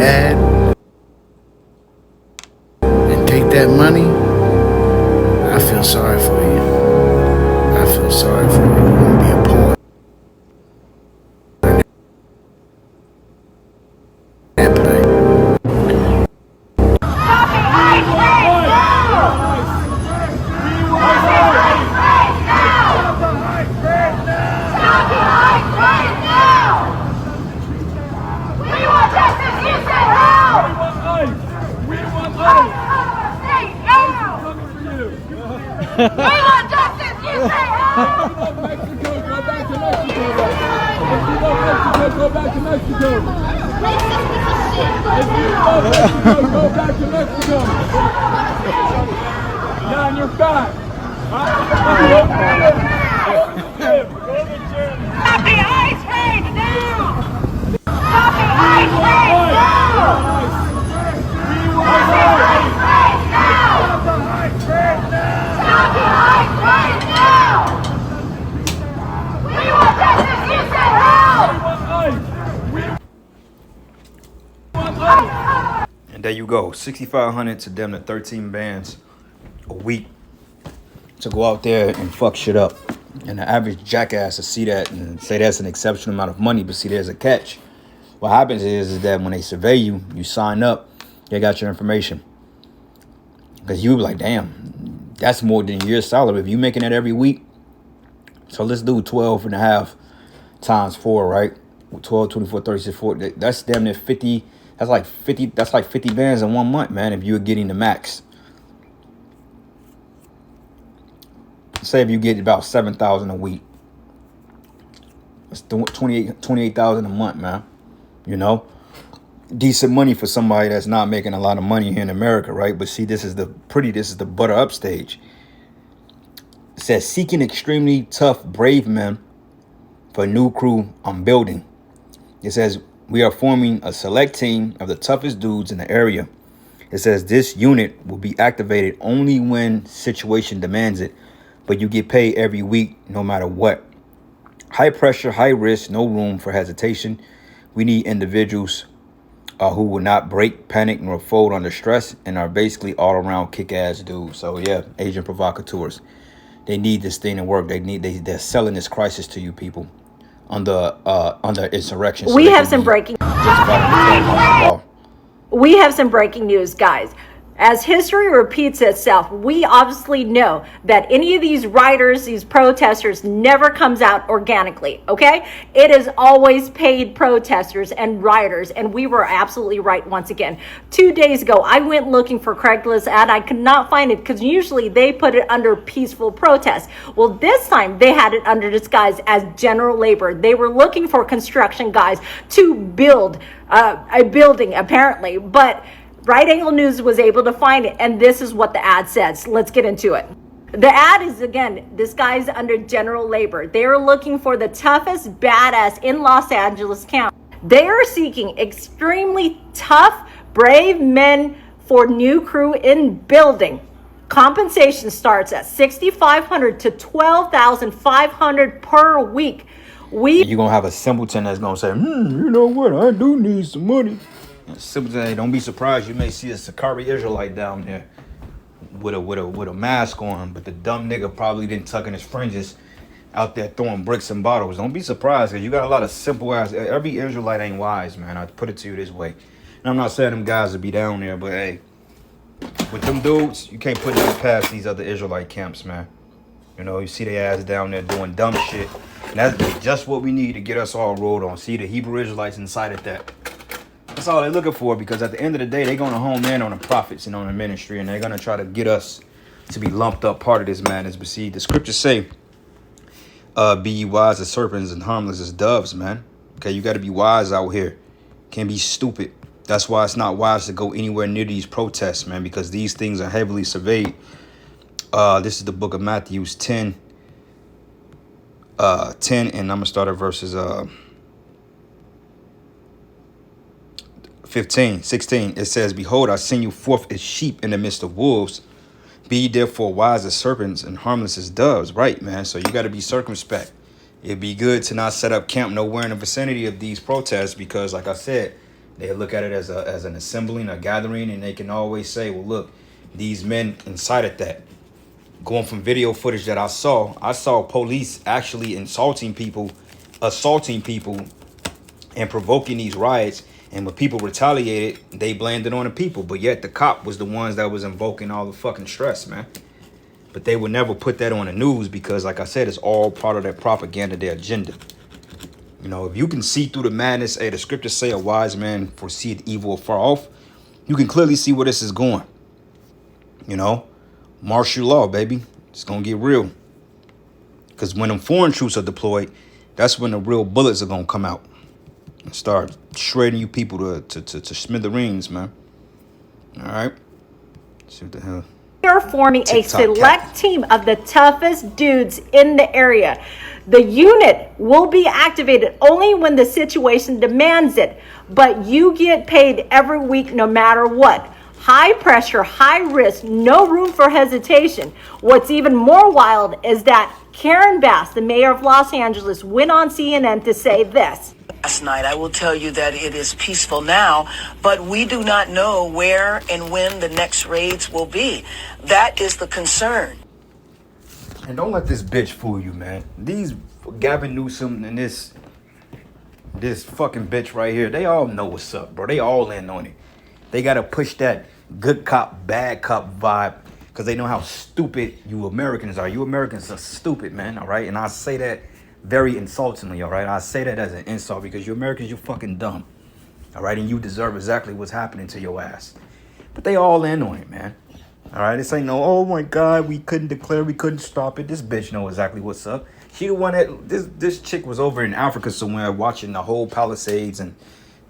ad and take that money, I feel sorry for you. I feel sorry for you. You're gonna be a poor that play. We want justice! You say help! Mexico, go back to Mexico. If you love Mexico, go back to Mexico. If you love Mexico, go back to Mexico. Yeah, and you're back. Stop the ice rage now! Stop the ice rage now! We want ice rage now! Stop the ice rage now! Stop the ice rage now! We want justice! You said help! We want ice! And there you go, 6,500 to them to 13 bands a week to go out there and fuck shit up. And the average jackass to see that and say that's an exceptional amount of money, but see, there's a catch. What happens is that when they survey you, you sign up, they got your information. Because you be like, damn, that's more than your salary. If you making that every week, so let's do 12 and a half times 4, right? 12, 24, 36, 40. That's damn near 50. That's like 50 bands in 1 month, man, if you're getting the max. Say if you get about 7,000 a week. It's 28,000 a month, man. You know? Decent money for somebody that's not making a lot of money here in America, right? But see, this is the butter up stage. It says, seeking extremely tough, brave men for a new crew I'm building. It says, we are forming a select team of the toughest dudes in the area. It says this unit will be activated only when situation demands it, but you get paid every week no matter what. High pressure, high risk, no room for hesitation. We need individuals who will not break, panic, nor fold under stress and are basically all around kick-ass dudes. So yeah, agent provocateurs. They need this thing to work. They're selling this crisis to you people under insurrection. So we have some breaking. We have some breaking news, guys. As history repeats itself, we obviously know that any of these rioters, these protesters, never comes out organically, okay? It is always paid protesters and rioters, and we were absolutely right once again. 2 days ago, I went looking for Craigslist ad. I could not find it because usually they put it under peaceful protest. Well, this time they had it under disguise as general labor. They were looking for construction guys to build a building, apparently, but Right Angle News was able to find it, and this is what the ad says. Let's get into it. The ad is, again, this guy's under general labor. They are looking for the toughest badass in Los Angeles County. They are seeking extremely tough, brave men for new crew in building. Compensation starts at $6,500 to $12,500 per week. You're going to have a simpleton that's going to say, you know what, I do need some money. Simpleton, don't be surprised. You may see a Sakari Israelite down there with a mask on, but the dumb nigga probably didn't tuck in his fringes out there throwing bricks and bottles. Don't be surprised, because you got a lot of simple ass. Every Israelite ain't wise, man. I put it to you this way. And I'm not saying them guys would be down there, but hey, with them dudes, you can't put them past these other Israelite camps, man. You know, you see their ass down there doing dumb shit. And that's just what we need to get us all rolled on. See, the Hebrew Israelites incited that. That's all they're looking for, because at the end of the day, they're going to home in on the prophets and on the ministry, and they're going to try to get us to be lumped up part of this madness. But see, the scriptures say, be ye wise as serpents and harmless as doves, man. Okay, you got to be wise out here. Can't be stupid. That's why it's not wise to go anywhere near these protests, man, because these things are heavily surveyed. This is the book of Matthew 10, and I'm going to start at verses 16. It says, behold, I send you forth as sheep in the midst of wolves. Be ye therefore wise as serpents and harmless as doves. Right, man. So you got to be circumspect. It'd be good to not set up camp nowhere in the vicinity of these protests, because like I said, They look at it as an assembling, a gathering, and they can always say, well, look, these men incited that. Going from video footage that I saw police actually assaulting people, and provoking these riots. And when people retaliated, they blamed it on the people. But yet the cop was the ones that was invoking all the fucking stress, man. But they would never put that on the news because, like I said, it's all part of their propaganda, their agenda. You know, if you can see through the madness, the scriptures say a wise man foreseeth evil afar off. You can clearly see where this is going. You know, martial law, baby. It's going to get real. Because when them foreign troops are deployed, that's when the real bullets are going to come out and start shredding you people to smithereens, man. All right. Let's see what the hell. We are forming a select team of the toughest dudes in the area. The unit will be activated only when the situation demands it, but you get paid every week no matter what. High pressure, high risk, no room for hesitation. What's even more wild is that Karen Bass, the mayor of Los Angeles, went on CNN to say this. Last night, I will tell you that it is peaceful now, but we do not know where and when the next raids will be. That is the concern. And don't let this bitch fool you, man. These Gavin Newsom and this fucking bitch right here, they all know what's up, bro. They all in on it. They got to push that good cop, bad cop vibe because they know how stupid you Americans are. You Americans are stupid, man, all right? And I say that very insultingly, all right? I say that as an insult because you Americans, you fucking dumb, all right? And you deserve exactly what's happening to your ass. But they all in on it, man. All right, this ain't no, oh my God, we couldn't declare, we couldn't stop it. This bitch know exactly what's up. She the one that, this chick was over in Africa somewhere watching the whole Palisades and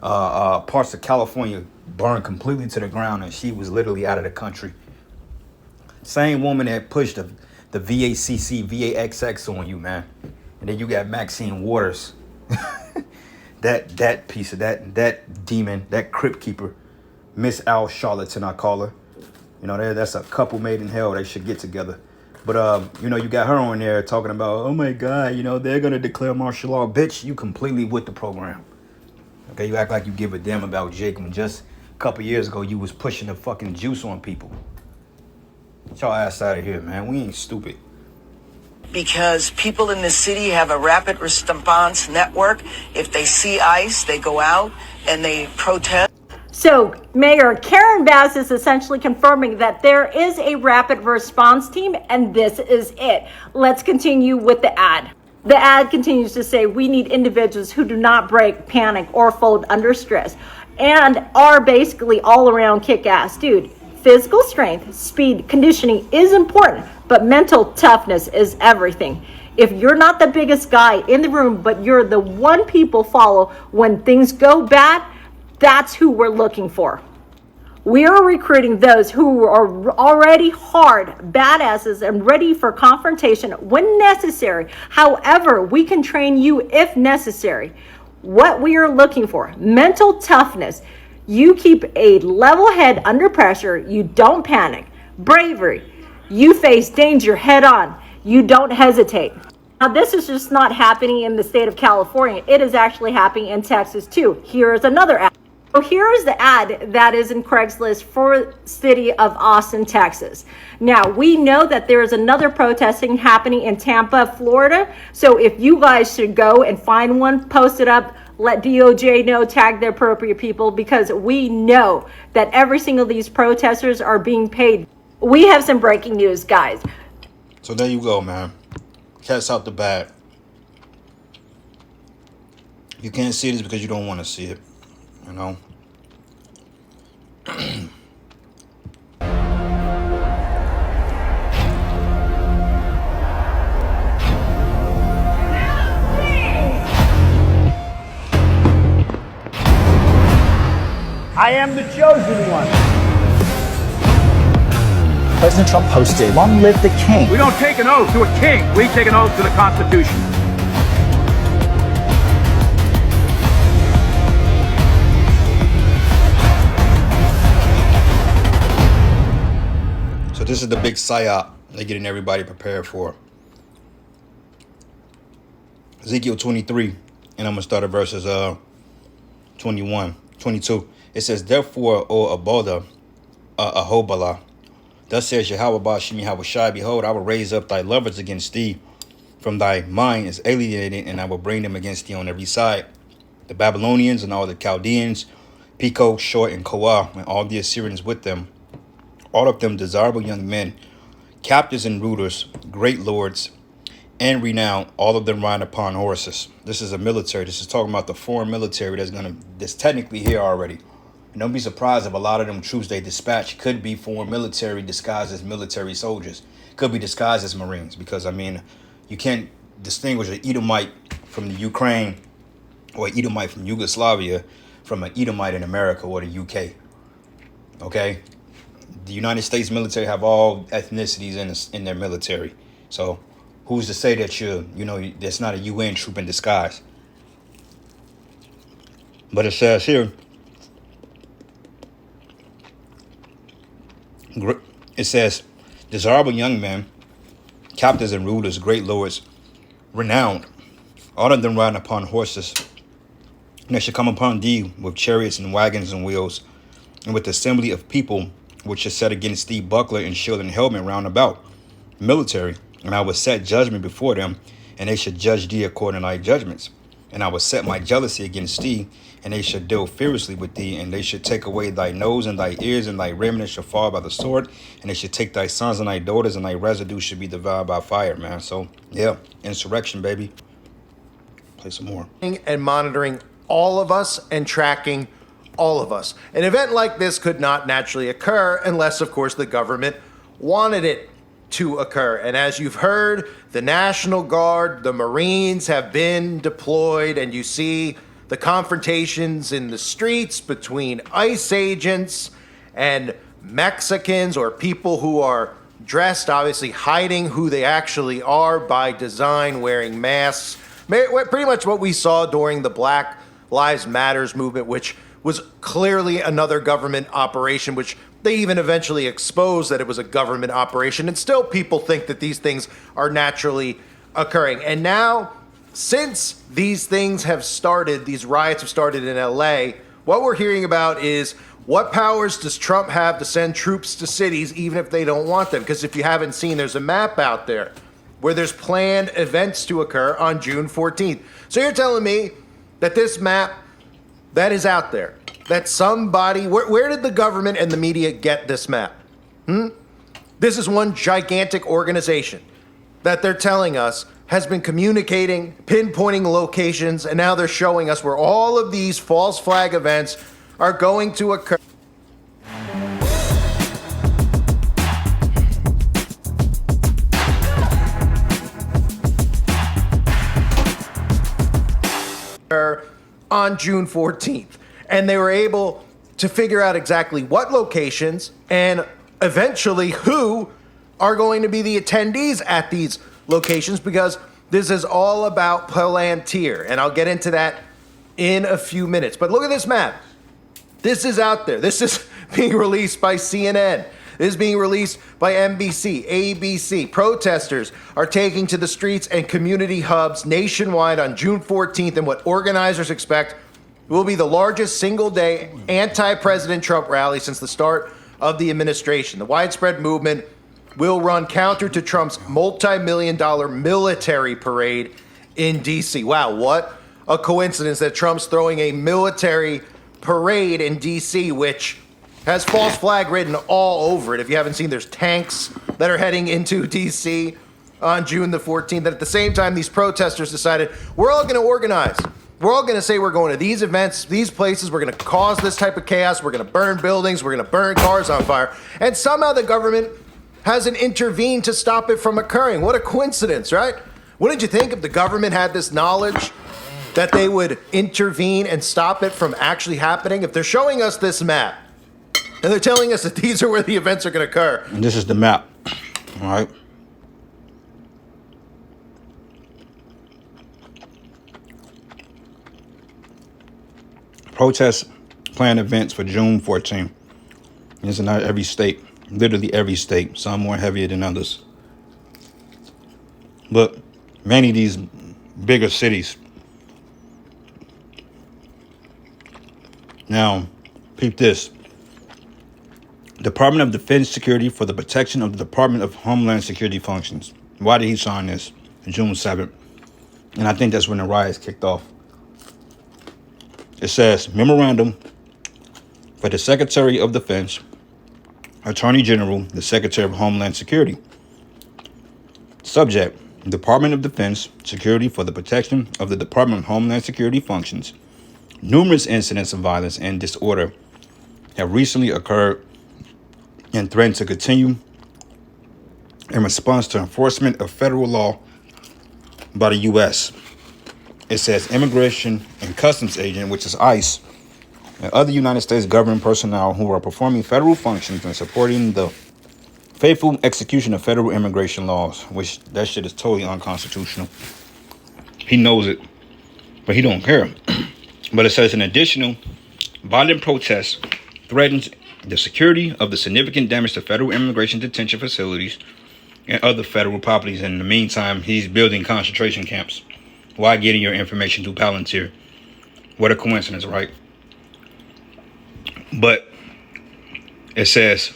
parts of California burn completely to the ground, and she was literally out of the country. Same woman that pushed the VACC, VAXX on you, man. And then you got Maxine Waters, that piece of that demon, that crypt keeper, Miss Al Charlatan, I call her. You know, that's a couple made in hell. They should get together. But, you know, you got her on there talking about, oh, my God, you know, they're going to declare martial law. Bitch, you completely with the program. Okay, you act like you give a damn about Jake when just a couple years ago you was pushing the fucking juice on people. Get y'all ass out of here, man. We ain't stupid. Because people in the city have a rapid response network. If they see ICE, they go out and they protest. So Mayor Karen Bass is essentially confirming that there is a rapid response team, and this is it. Let's continue with the ad. The ad continues to say we need individuals who do not break, panic, or fold under stress and are basically all around kick-ass. Dude, physical strength, speed, conditioning is important, but mental toughness is everything. If you're not the biggest guy in the room, but you're the one people follow when things go bad, that's who we're looking for. We are recruiting those who are already hard badasses and ready for confrontation when necessary. However, we can train you if necessary. What we are looking for, mental toughness. You keep a level head under pressure. You don't panic. Bravery. You face danger head on. You don't hesitate. Now, this is just not happening in the state of California. It is actually happening in Texas too. Here's another ad. So here is the ad that is in Craigslist for city of Austin, Texas. Now, we know that there is another protesting happening in Tampa, Florida. So if you guys should go and find one, post it up, let DOJ know, tag the appropriate people, because we know that every single of these protesters are being paid. We have some breaking news, guys. So there you go, man. Cat's out the bag. You can't see this because you don't want to see it. You know? I am the chosen one. President Trump posted, "Long live the king." We don't take an oath to a king. We take an oath to the Constitution. So this is the big psyop they're getting everybody prepared for. Ezekiel 23, and I'm going to start at verses 21. 22. It says, therefore, O Aboda, Ahobalah, thus says Yahweh Bashim Yahweh Shai, behold, I will raise up thy lovers against thee, from thy mind is alienated, and I will bring them against thee on every side. The Babylonians and all the Chaldeans, Pico, Short, and Koah, and all the Assyrians with them, all of them desirable young men, captives and rulers, great lords, and renowned, all of them riding upon horses. This is a military. This is talking about the foreign military that's technically here already. And don't be surprised if a lot of them troops they dispatch could be foreign military disguised as military soldiers, could be disguised as Marines, because I mean, you can't distinguish an Edomite from the Ukraine or an Edomite from Yugoslavia from an Edomite in America or the UK. Okay, the United States military have all ethnicities in their military. So who's to say that that's not a UN troop in disguise? But it says here, it says, desirable young men, captains and rulers, great lords, renowned, all of them riding upon horses. And they shall come upon thee with chariots and wagons and wheels, and with assembly of people, which is set against thee buckler and shield and helmet round about, military. And I will set judgment before them, and they shall judge thee according to thy judgments. And I will set my jealousy against thee, and they shall deal fiercely with thee, and they shall take away thy nose and thy ears, and thy remnant shall fall by the sword, and they shall take thy sons and thy daughters, and thy residue shall be devoured by fire, man. So, yeah, insurrection, baby. Play some more. And monitoring all of us and tracking all of us. An event like this could not naturally occur unless, of course, the government wanted it to occur. And as you've heard, the National Guard, the Marines have been deployed, and you see the confrontations in the streets between ICE agents and Mexicans, or people who are dressed, obviously hiding who they actually are by design, wearing masks. Pretty much what we saw during the Black Lives Matters movement, which was clearly another government operation, which they even eventually exposed that it was a government operation. And still people think that these things are naturally occurring. And now, since these things have started, these riots have started in LA, what we're hearing about is, what powers does Trump have to send troops to cities even if they don't want them? Because if you haven't seen, there's a map out there where there's planned events to occur on June 14th. So you're telling me that this map that is out there, that somebody, where did the government and the media get this map? This is one gigantic organization that they're telling us has been communicating, pinpointing locations, and now they're showing us where all of these false flag events are going to occur. On June 14th. And they were able to figure out exactly what locations and eventually who are going to be the attendees at these locations, because this is all about Palantir. And I'll get into that in a few minutes. But look at this map. This is out there. This is being released by CNN. This is being released by NBC, ABC. Protesters are taking to the streets and community hubs nationwide on June 14th in what organizers expect will be the largest single-day anti-President Trump rally since the start of the administration. The widespread movement will run counter to Trump's multi-million-dollar military parade in D.C. Wow, what a coincidence that Trump's throwing a military parade in D.C., which has false flag written all over it. If you haven't seen, there's tanks that are heading into D.C. on June the 14th. And at the same time, these protesters decided, we're all going to organize. We're all going to say we're going to these events, these places. We're going to cause this type of chaos. We're going to burn buildings. We're going to burn cars on fire. And somehow the government hasn't intervened to stop it from occurring. What a coincidence, right? Wouldn't you think if the government had this knowledge that they would intervene and stop it from actually happening? If they're showing us this map, and they're telling us that these are where the events are going to occur. And this is the map, all right? Protests planned events for June 14th. It's in every state, literally every state, some more heavier than others. But many of these bigger cities, Now, peep this. Department of Defense Security for the protection of the Department of Homeland Security functions. Why did he sign this? June 7th. And I think that's when the riots kicked off. It says, memorandum for the Secretary of Defense, Attorney General, the Secretary of Homeland Security. Subject, Department of Defense Security for the protection of the Department of Homeland Security functions. Numerous incidents of violence and disorder have recently occurred and threaten to continue in response to enforcement of federal law by the U.S. It says immigration and customs agent, which is ICE, and other United States government personnel who are performing federal functions and supporting the faithful execution of federal immigration laws, which that shit is totally unconstitutional. He knows it, but he don't care. But it says an additional violent protest threatens the security of the significant damage to federal immigration detention facilities and other federal properties. In the meantime, he's building concentration camps. Why getting your information through Palantir? What a coincidence, right? But it says,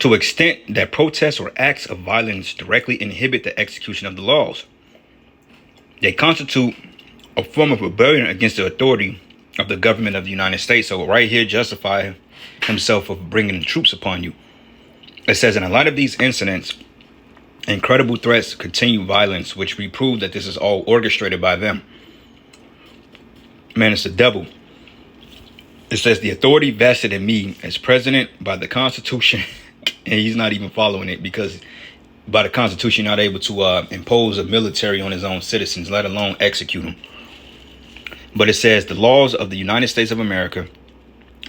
to extent that protests or acts of violence directly inhibit the execution of the laws, they constitute a form of rebellion against the authority of the government of the United States. So right here, justify himself of bringing troops upon you. It says, in a lot of these incidents, incredible threats to continue violence, which we prove that this is all orchestrated by them. Man, it's the devil. It says the authority vested in me as president by the Constitution, and he's not even following it because by the Constitution, you're not able to impose a military on his own citizens, let alone execute them. But it says the laws of the United States of America.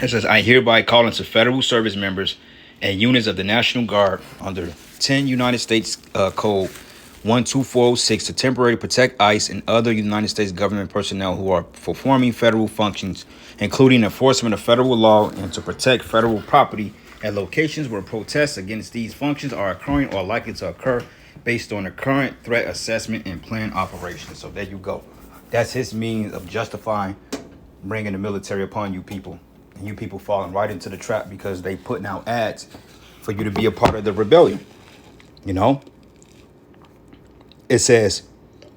It says, I hereby call into federal service members and units of the National Guard under 10 United States Code 12406 to temporarily protect ICE and other United States government personnel who are performing federal functions, including enforcement of federal law, and to protect federal property at locations where protests against these functions are occurring or likely to occur based on the current threat assessment and planned operations. So there you go. That's his means of justifying bringing the military upon you people. And you people falling right into the trap because they putting out ads for you to be a part of the rebellion. You know? It says,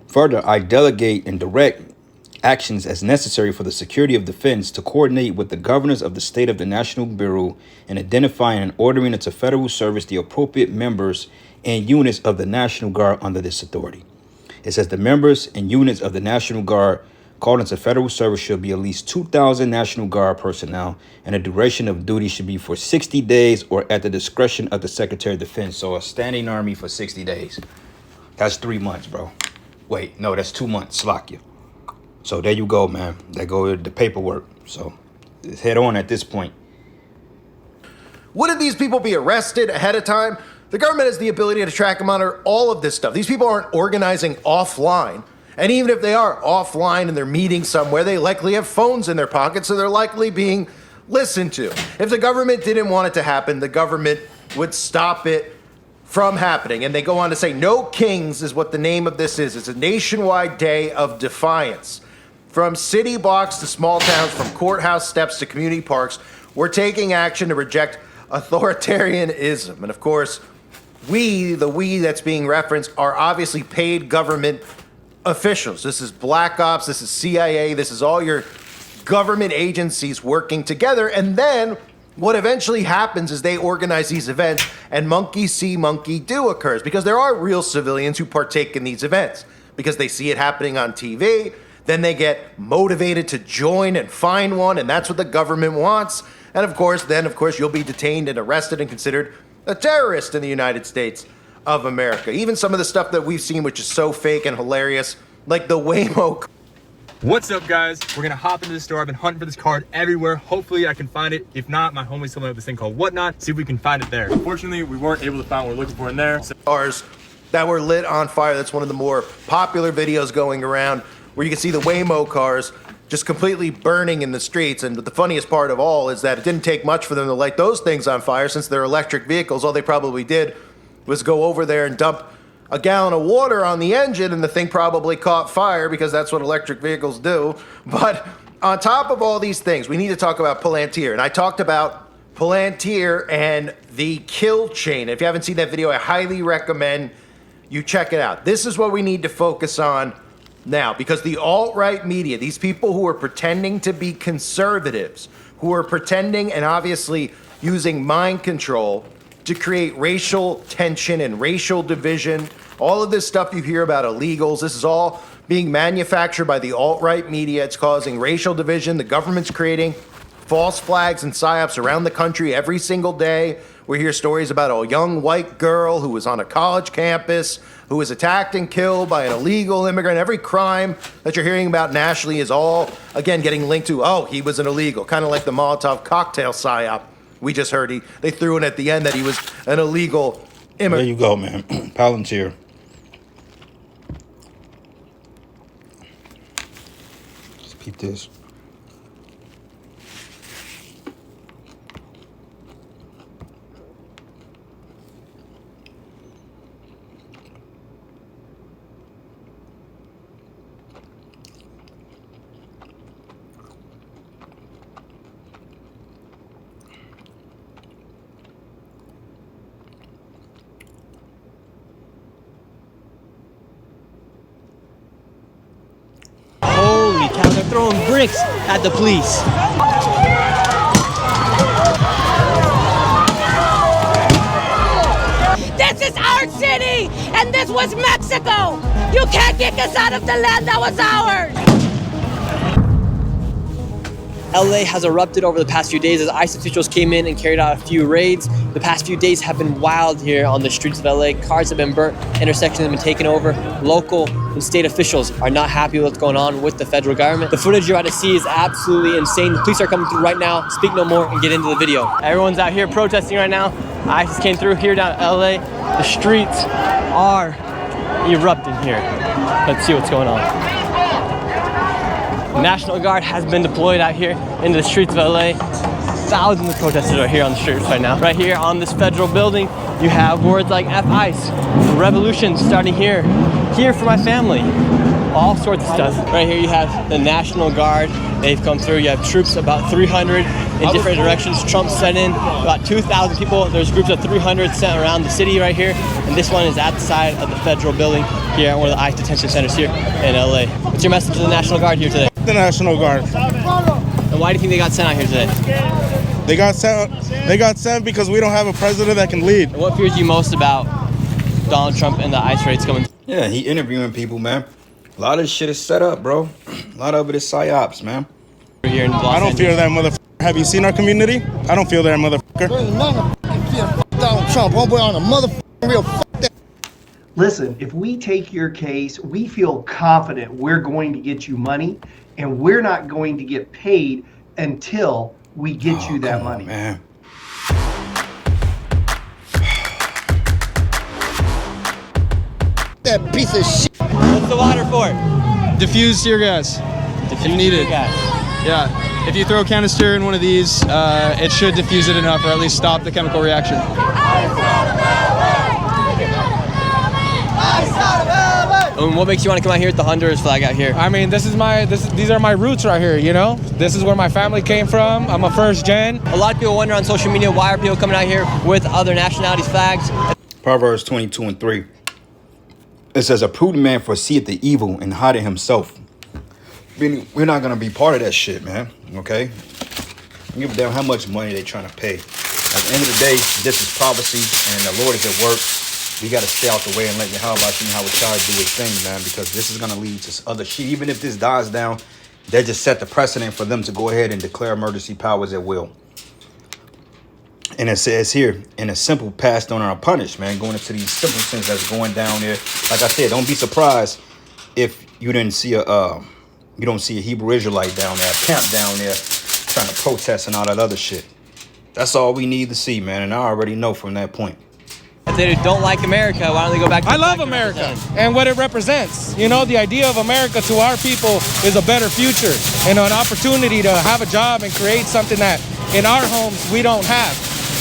further, I delegate and direct actions as necessary for the security of defense to coordinate with the governors of the state of the National Bureau in identifying and ordering into federal service the appropriate members and units of the National Guard under this authority. It says the members and units of the National Guard called into federal service should be at least 2,000 National Guard personnel, and the duration of duty should be for 60 days or at the discretion of the Secretary of Defense. So a standing army for 60 days. That's 3 months, bro. Wait, no, that's 2 months. Slack you. So there you go, man. There go the paperwork. So let's head on at this point. Wouldn't these people be arrested ahead of time? The government has the ability to track and monitor all of this stuff. These people aren't organizing offline. And even if they are offline and they're meeting somewhere, they likely have phones in their pockets, so they're likely being listened to. If the government didn't want it to happen, the government would stop it from happening. And they go on to say, No Kings is what the name of this is. It's a nationwide day of defiance. From city blocks to small towns, from courthouse steps to community parks, we're taking action to reject authoritarianism. And of course, the we that's being referenced are obviously paid government officials. This is Black Ops, this is CIA, this is all your government agencies working together. And then what eventually happens is they organize these events and monkey see, monkey do occurs, because there are real civilians who partake in these events because they see it happening on TV. Then they get motivated to join and find one, and that's what the government wants. And of course, you'll be detained and arrested and considered a terrorist in the United States of America. Even some of the stuff that we've seen, which is so fake and hilarious, like the Waymo. What's up, guys? We're gonna hop into the store. I've been hunting for this card everywhere. Hopefully I can find it. If not, my homies told me of this thing called Whatnot. See if we can find it there. Unfortunately, we weren't able to find what we're looking for in there. Cars that were lit on fire. That's one of the more popular videos going around, where you can see the Waymo cars just completely burning in the streets. And the funniest part of all is that it didn't take much for them to light those things on fire. Since they're electric vehicles, all they probably did was go over there and dump a gallon of water on the engine, and the thing probably caught fire because that's what electric vehicles do. But On top of all these things, we need to talk about Palantir. And I talked about Palantir and the kill chain. If you haven't seen that video, I highly recommend you check it out. This is what we need to focus on now, because the alt-right media, these people who are pretending to be conservatives, who are pretending and obviously using mind control to create racial tension and racial division, all of this stuff you hear about illegals, this is all being manufactured by the alt-right media. It's causing racial division. The government's creating false flags and psyops around the country every single day. We hear stories about a young white girl who was on a college campus who was attacked and killed by an illegal immigrant. Every crime that you're hearing about nationally is all, again, getting linked to, oh, he was an illegal, kind of like the Molotov cocktail psyop. We just heard they threw in at the end that he was an illegal immigrant. There you go, man. Palantir. Just peep this. Holy cow, they're throwing bricks at the police. This is our city, and this was Mexico. You can't kick us out of the land that was ours. LA has erupted over the past few days as ICE officials came in and carried out a few raids. The past few days have been wild here on the streets of LA. Cars have been burnt, intersections have been taken over. Local and state officials are not happy with what's going on with the federal government. The footage you're about to see is absolutely insane. The police are coming through right now. Speak no more and get into the video. Everyone's out here protesting right now. ICE came through here down at LA. The streets are erupting here. Let's see what's going on. The National Guard has been deployed out here into the streets of LA. Thousands of protesters are here on the streets right now. Right here on this federal building, you have words like F-ICE, revolution starting here, here for my family, all sorts of stuff. Right here you have the National Guard. They've come through. You have troops, about 300 in different directions. Trump sent in about 2,000 people. There's groups of 300 sent around the city right here. And this one is at the side of the federal building here at one of the ICE detention centers here in LA. What's your message to the National Guard here today? The National Guard. And why do you think they got sent out here today? They got sent because we don't have a president that can lead. And what fears you most about Donald Trump and the ICE raids coming? Yeah, he interviewing people, man. A lot of this shit is set up, bro. A lot of it is psyops, man. Here in I don't fear that motherfucker. Have you seen our community? I don't feel that motherfucker. There ain't none of fear Donald Trump. Homeboy on a motherfucking real that. Listen, if we take your case, we feel confident we're going to get you money, and we're not going to get paid until we get you that money. Man. That piece of shit. What's the water for? Diffuse tear gas. If needed. Yeah. If you throw a canister in one of these, it should diffuse it enough, or at least stop the chemical reaction. And what makes you want to come out here with the Honduras flag out here? I mean, these are my roots right here, you know? This is where my family came from. I'm a first gen. A lot of people wonder on social media, why are people coming out here with other nationalities' flags? Proverbs 22:3. It says, a prudent man foreseeth the evil and hideth himself. Meaning, we're not going to be part of that shit, man. Okay? I give a damn how much money they trying to pay. At the end of the day, this is prophecy, and the Lord is at work. We got to stay out the way and let Yahweh do his thing, man, because this is going to lead to other shit. Even if this dies down, they just set the precedent for them to go ahead and declare emergency powers at will. And it says here, in a simple passed on or punished, man, going into these simple sins that's going down there. Like I said, don't be surprised if you didn't see you don't see a Hebrew Israelite down there, a camp down there, trying to protest and all that other shit. That's all we need to see, man, and I already know from that point. If they don't like America, why don't they go back to I love America and what it represents. You know, the idea of America to our people is a better future and an opportunity to have a job and create something that in our homes we don't have,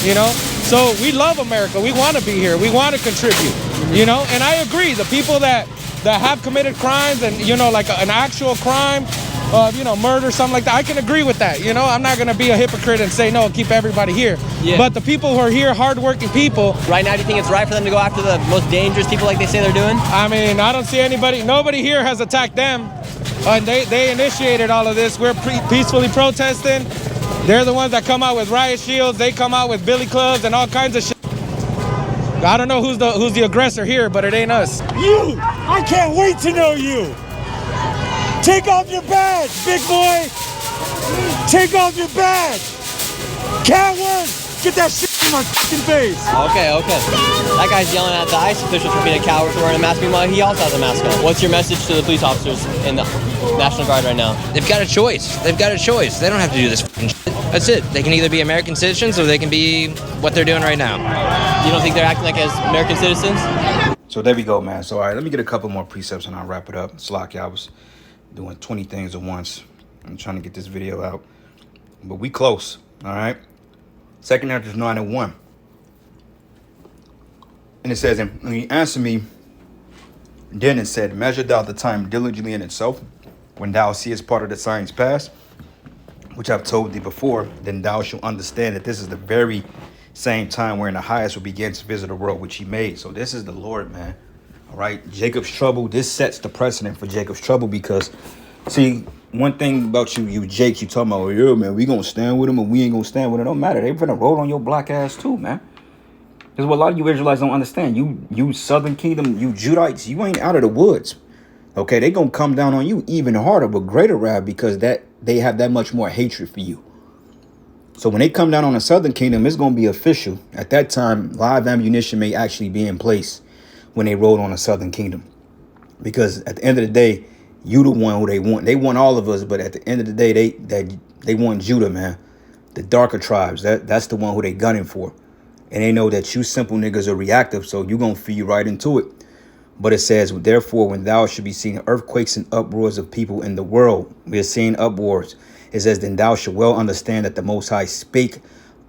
you know? So we love America. We want to be here. We want to contribute, you know? And I agree, the people that have committed crimes and, you know, like an actual crime, of, murder, something like that, I can agree with that. I'm not going to be a hypocrite and say, no, keep everybody here. Yeah. But the people who are here, hardworking people. Right now, do you think it's right for them to go after the most dangerous people like they say they're doing? I mean, I don't see nobody here has attacked them. And they initiated all of this. We're peacefully protesting. They're the ones that come out with riot shields. They come out with billy clubs and all kinds of shit. I don't know who's the aggressor here, but it ain't us. You! I can't wait to know you! Take off your badge, big boy! Take off your badge! Coward! Get that shit in my fucking face! Okay. That guy's yelling at the ICE officials for being a coward for wearing a mask. Meanwhile, he also has a mask on. What's your message to the police officers in the National Guard right now? They've got a choice. They don't have to do this fucking shit. That's it. They can either be American citizens or they can be what they're doing right now. You don't think they're acting like as American citizens? So there we go, man. So, all right, let me get a couple more precepts and I'll wrap it up. Slack, I was doing 20 things at once. I'm trying to get this video out. But we close, all right? Second Ezra 9:1. And it says, and he answered me then and said, measure thou the time diligently in itself, when thou seest part of the signs past, which I've told thee before, then thou shalt understand that this is the very same time wherein the highest will begin to visit the world which he made. So this is the Lord, man. All right, Jacob's trouble. This sets the precedent for Jacob's trouble because, see, one thing about you Jake, you talking about, yeah, man, we gonna stand with him or we ain't gonna stand with him. It don't matter. They finna roll on your black ass too, man. This is what a lot of you Israelites don't understand. You Southern Kingdom, you Judites, you ain't out of the woods. Okay, they gonna come down on you even harder, but greater wrath because they have that much more hatred for you. So when they come down on the Southern Kingdom, it's gonna be official. At that time, live ammunition may actually be in place when they roll on the Southern Kingdom. Because at the end of the day, you the one who they want. They want all of us, but at the end of the day, they want Judah, man. The darker tribes. That's the one who they gunning for. And they know that you simple niggas are reactive, so you gonna feed right into it. But it says, therefore, when thou should be seeing earthquakes and uproars of people in the world, we are seeing uproars. It says, then thou shalt well understand that the Most High spake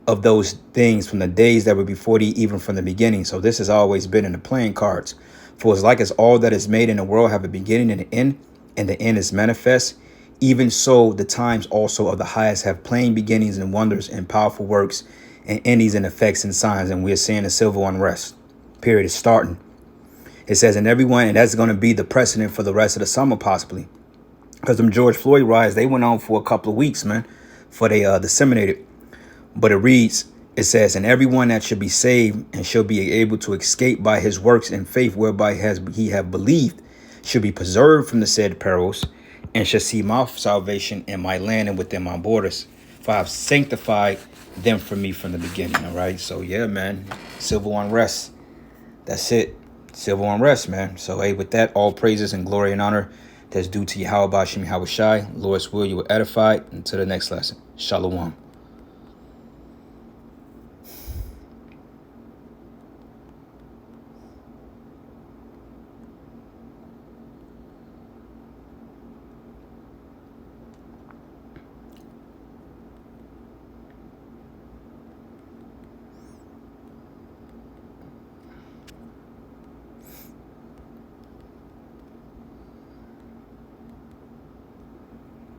of those things from the days that were before thee, even from the beginning. So this has always been in the playing cards. For as like as all that is made in the world have a beginning and an end, and the end is manifest, even so the times also of the highest have plain beginnings and wonders and powerful works and endings and effects and signs. And we're seeing a civil unrest. Period is starting. It says, and everyone, and that's going to be the precedent for the rest of the summer, possibly. Because them George Floyd riots, they went on for a couple of weeks, man, before they disseminated. But it reads, it says, and everyone that should be saved and shall be able to escape by his works and faith whereby he have believed should be preserved from the said perils and shall see my salvation in my land and within my borders. For I have sanctified them for me from the beginning. All right. So, yeah, man, civil unrest. That's it. Civil unrest, man. So, hey, with that, all praises and glory and honor that's due to Yahweh Bashim Yahweh Shai. Lord's will, you will edify. Until the next lesson. Shalom.